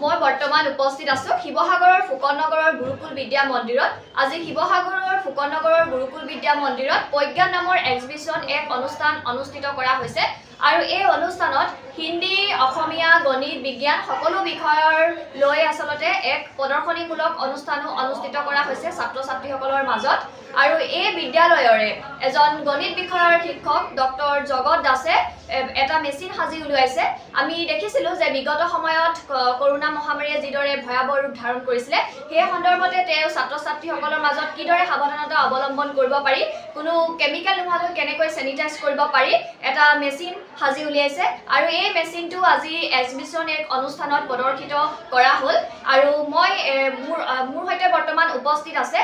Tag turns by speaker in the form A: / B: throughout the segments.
A: মই বৰ্তমান উপস্থিত আছো শিৱসাগৰৰ ফুকননগৰৰ গুৰুকুল বিদ্যা মন্দিৰত। আজি শিৱসাগৰৰ ফুকননগৰৰ গুৰুকুল বিদ্যা মন্দিৰত প্ৰজ্ঞান নামৰ এক্সিবিশন এক অনুষ্ঠান অনুষ্ঠিত কৰা হৈছে আৰু এই অনুষ্ঠানত হিন্দী, অসমীয়া, গণিত, বিজ্ঞান সকলো বিষয়ৰ লৈ আচলতে এক প্ৰদৰ্শনীমূলক অনুষ্ঠানো অনুষ্ঠিত কৰা হৈছে ছাত্ৰ-ছাত্ৰীসকলৰ মাজত। আৰু এই বিদ্যালয়ৰে এজন গণিত বিষয়ৰ শিক্ষক ডক্টৰ জগত দাসে এটা মেচিন সাজি উলিয়াইছে। আমি দেখিছিলোঁ যে বিগত সময়ত কৰোনা মহামাৰীয়ে যিদৰে ভয়াৱহ ৰূপ ধাৰণ কৰিছিলে, সেই সন্দৰ্ভতে তেওঁ ছাত্ৰ-ছাত্ৰীসকলৰ মাজত কিদৰে সাৱধানতা অৱলম্বন কৰিব পাৰি, কোনো কেমিকেল নোহোৱাকৈ কেনেকৈ চেনিটাইজ কৰিব পাৰি, এটা মেচিন সাজি উলিয়াইছে। আৰু এই মেচিনটো আজি এক্সিবিশন এক অনুষ্ঠানত প্ৰদৰ্শিত কৰা হ'ল। আৰু মই মোৰ সৈতে বৰ্তমান উপস্থিত আছে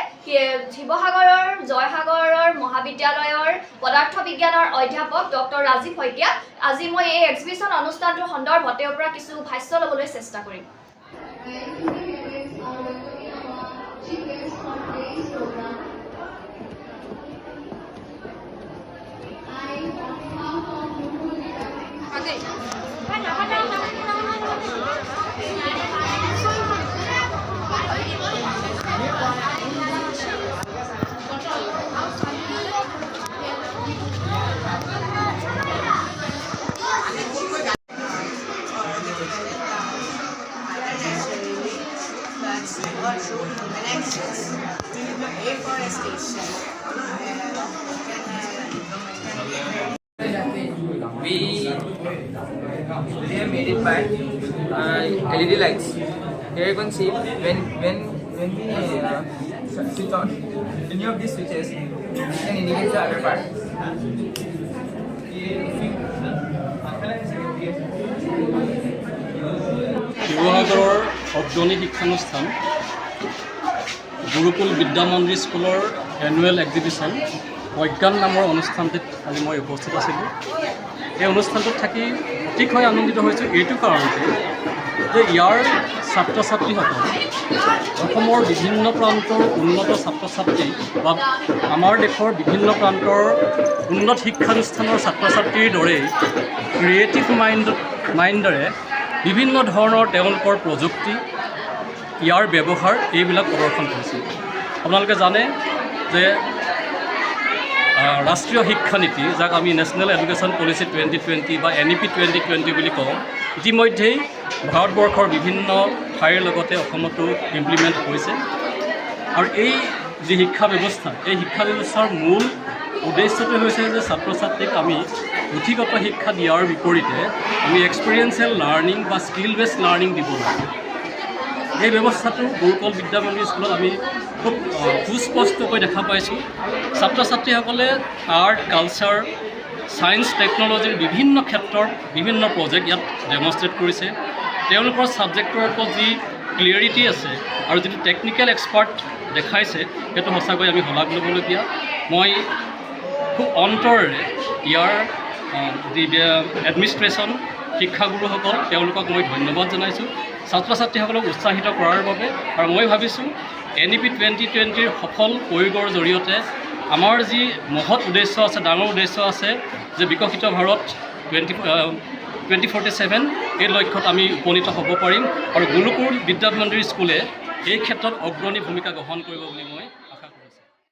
A: শিৱসাগৰৰ জয়সাগৰৰ মহাবিদ্যালয়ৰ পদাৰ্থ বিজ্ঞানৰ অধ্যাপক ডক্টৰ ৰাজীৱ শইকীয়া। আজি মই এই এক্সিবিশন অনুষ্ঠানটোৰ সন্দৰ্ভত তেওঁৰ পৰা কিছু ভাষ্য ল'বলৈ চেষ্টা কৰিম।
B: We have made it by LED lights. Here you can see when we switch on any of these switches, you can indicate the other part.
C: শিৱসাগৰৰ অগ্ৰণী শিক্ষানুষ্ঠান গুৰুকুল বিদ্যা মন্দিৰ স্কুলৰ এনুৱেল এক্সিবিশন প্ৰজ্ঞান নামৰ অনুষ্ঠানটোত আজি মই উপস্থিত আছিলোঁ। এই অনুষ্ঠানটোত থাকি অতিশয় আনন্দিত হৈছোঁ এইটো কাৰণতে যে ইয়াৰ ছাত্ৰ ছাত্ৰীসকল অসমৰ বিভিন্ন প্ৰান্তৰ উন্নত ছাত্ৰ ছাত্ৰী বা আমাৰ দেশৰ বিভিন্ন প্ৰান্তৰ উন্নত শিক্ষানুষ্ঠানৰ ছাত্ৰ ছাত্ৰীৰ দৰেই ক্ৰিয়েটিভ মাইণ্ডেৰে বিভিন্ন ধৰণৰ তেওঁলোকৰ প্ৰযুক্তি, ইয়াৰ ব্যৱহাৰ এইবিলাক প্ৰদৰ্শন কৰিছে। আপোনালোকে জানে যে ৰাষ্ট্ৰীয় শিক্ষানীতি, যাক আমি নেশ্যনেল এডুকেশ্যন পলিচি 2020 বা NEP 2020 বুলি কওঁ, ইতিমধ্যেই ভাৰতবৰ্ষৰ বিভিন্ন ঠাইৰ লগতে অসমতো ইমপ্লিমেণ্ট হৈছে। আৰু এই যি শিক্ষা ব্যৱস্থা, এই শিক্ষা ব্যৱস্থাৰ মূল উদ্দেশ্যটো হৈছে যে ছাত্ৰ ছাত্ৰীক আমি পুথিগত শিক্ষা দিয়াৰ বিপৰীতে আমি এক্সপিৰিয়েঞ্চিয়েল লাৰ্ণিং বা স্কিল বেছড লাৰ্ণিং দিব লাগে। এই ব্যৱস্থাটো গুৰুকুল বিদ্যা মন্দিৰ স্কুলত আমি খুব সুস্পষ্টকৈ দেখা পাইছোঁ। ছাত্ৰ ছাত্ৰীসকলে আৰ্ট, কালচাৰ, ছায়েন্স, টেকন'লজিৰ বিভিন্ন ক্ষেত্ৰৰ বিভিন্ন প্ৰজেক্ট ইয়াত ডেমনষ্ট্ৰেট কৰিছে। তেওঁলোকৰ ছাবজেক্টৰ ওপৰত যি ক্লিয়াৰিটি আছে আৰু যিটো টেকনিকেল এক্সপাৰ্ট দেখাইছে, সেইটো সঁচাকৈ আমি শলাগ ল'বলগীয়া। মই খুব অন্তৰেৰে ইয়াৰ যি এডমিনিষ্ট্ৰেশ্যন, শিক্ষাগুৰুসকল, তেওঁলোকক মই ধন্যবাদ জনাইছোঁ ছাত্ৰ ছাত্ৰীসকলক উৎসাহিত কৰাৰ বাবে। আৰু মই ভাবিছোঁ NEP 2020ৰ সফল প্ৰয়োগৰ জৰিয়তে আমাৰ যি মহৎ উদ্দেশ্য আছে, ডাঙৰ উদ্দেশ্য আছে যে বিকশিত ভাৰত 2047, এই লক্ষ্যত আমি উপনীত হ'ব পাৰিম। আৰু গুৰুকুল বিদ্যা মন্দিৰ স্কুলে এই ক্ষেত্ৰত অগ্ৰণী ভূমিকা গ্ৰহণ কৰিব বুলি মই